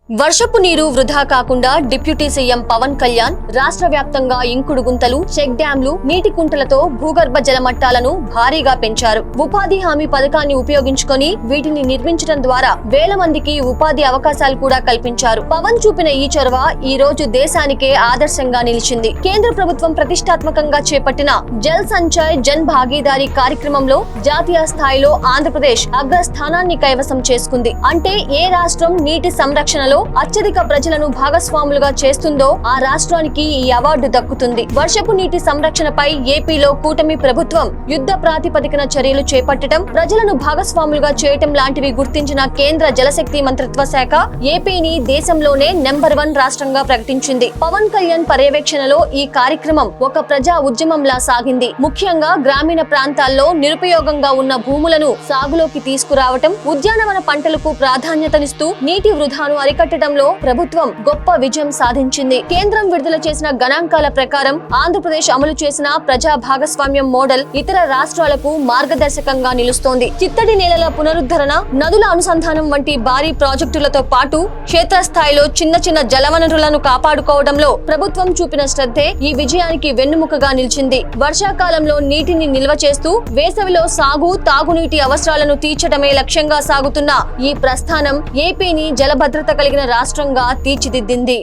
వర్షపు నీరు వృధా కాకుండా డిప్యూటీ సీఎం పవన్ కళ్యాణ్ రాష్ట్ర వ్యాప్తంగా ఇంకుడు గుంతలు, చెక్ డ్యాంలు, నీటి కుంటలతో భూగర్భ జల మట్టాలను భారీగా పెంచారు. ఉపాధి హామీ పథకాన్ని ఉపయోగించుకొని వీటిని నిర్మించడం ద్వారా వేల మందికి ఉపాధి అవకాశాలు కూడా కల్పించారు. పవన్ చూపిన ఈ చొరవ ఈ రోజు దేశానికే ఆదర్శంగా నిలిచింది. కేంద్ర ప్రభుత్వం ప్రతిష్టాత్మకంగా చేపట్టిన జల్ సంచయ్ జన్ భాగీదారీ కార్యక్రమంలో జాతీయ స్థాయిలో ఆంధ్రప్రదేశ్ అగ్రస్థానాన్ని కైవసం చేసుకుంది. అంటే ఏ రాష్ట్రం నీటి సంరక్షణలో అత్యధిక ప్రజలను భాగస్వాములుగా చేస్తుందో ఆ రాష్ట్రానికి ఈ అవార్డు దక్కుతుంది. వర్షపు నీటి సంరక్షణపై ఏపీలో కూటమి ప్రభుత్వం యుద్ధ ప్రాతిపదికన చర్యలు చేపట్టడం, ప్రజలను భాగస్వాములుగా చేయటం లాంటివి గుర్తించిన కేంద్ర జలశక్తి మంత్రిత్వ శాఖ ఏపీని దేశంలోనే నెంబర్ 1 రాష్ట్రంగా ప్రకటించింది. పవన్ కళ్యాణ్ పర్యవేక్షణలో ఈ కార్యక్రమం ఒక ప్రజా ఉద్యమంలా సాగింది. ముఖ్యంగా గ్రామీణ ప్రాంతాల్లో నిరుపయోగంగా ఉన్న భూములను సాగులోకి తీసుకురావటం, ఉద్యానవన పంటలకు ప్రాధాన్యతనిస్తూ నీటి వృధాను అరికట్టడంలో ప్రభుత్వం గొప్ప విజయం సాధించింది. కేంద్రం విడుదల చేసిన గణాంకాల ప్రకారం ఆంధ్రప్రదేశ్ అమలు చేసిన ప్రజా భాగస్వామ్యం మోడల్ ఇతర రాష్ట్రాలకు మార్గదర్శకంగా నిలుస్తోంది. చిత్తడి నేలల పునరుద్ధరణ, నదుల అనుసంధానం వంటి భారీ ప్రాజెక్టులతో పాటు క్షేత్రస్థాయిలో చిన్న చిన్న జలవనరులను కాపాడుకోవడంలో ప్రభుత్వం చూపిన శ్రద్ధే ఈ విజయానికి వెన్నుముకగా నిలిచింది. వర్షాకాలంలో నీటిని నిల్వ చేస్తూ వేసవిలో సాగు, తాగునీటి అవసరాలను తీర్చడమే లక్ష్యంగా సాగుతున్న ఈ ప్రస్థానం ఏపీని జలభద్రత కలిగిన రాష్ట్రంగా తీర్చిదిద్దింది.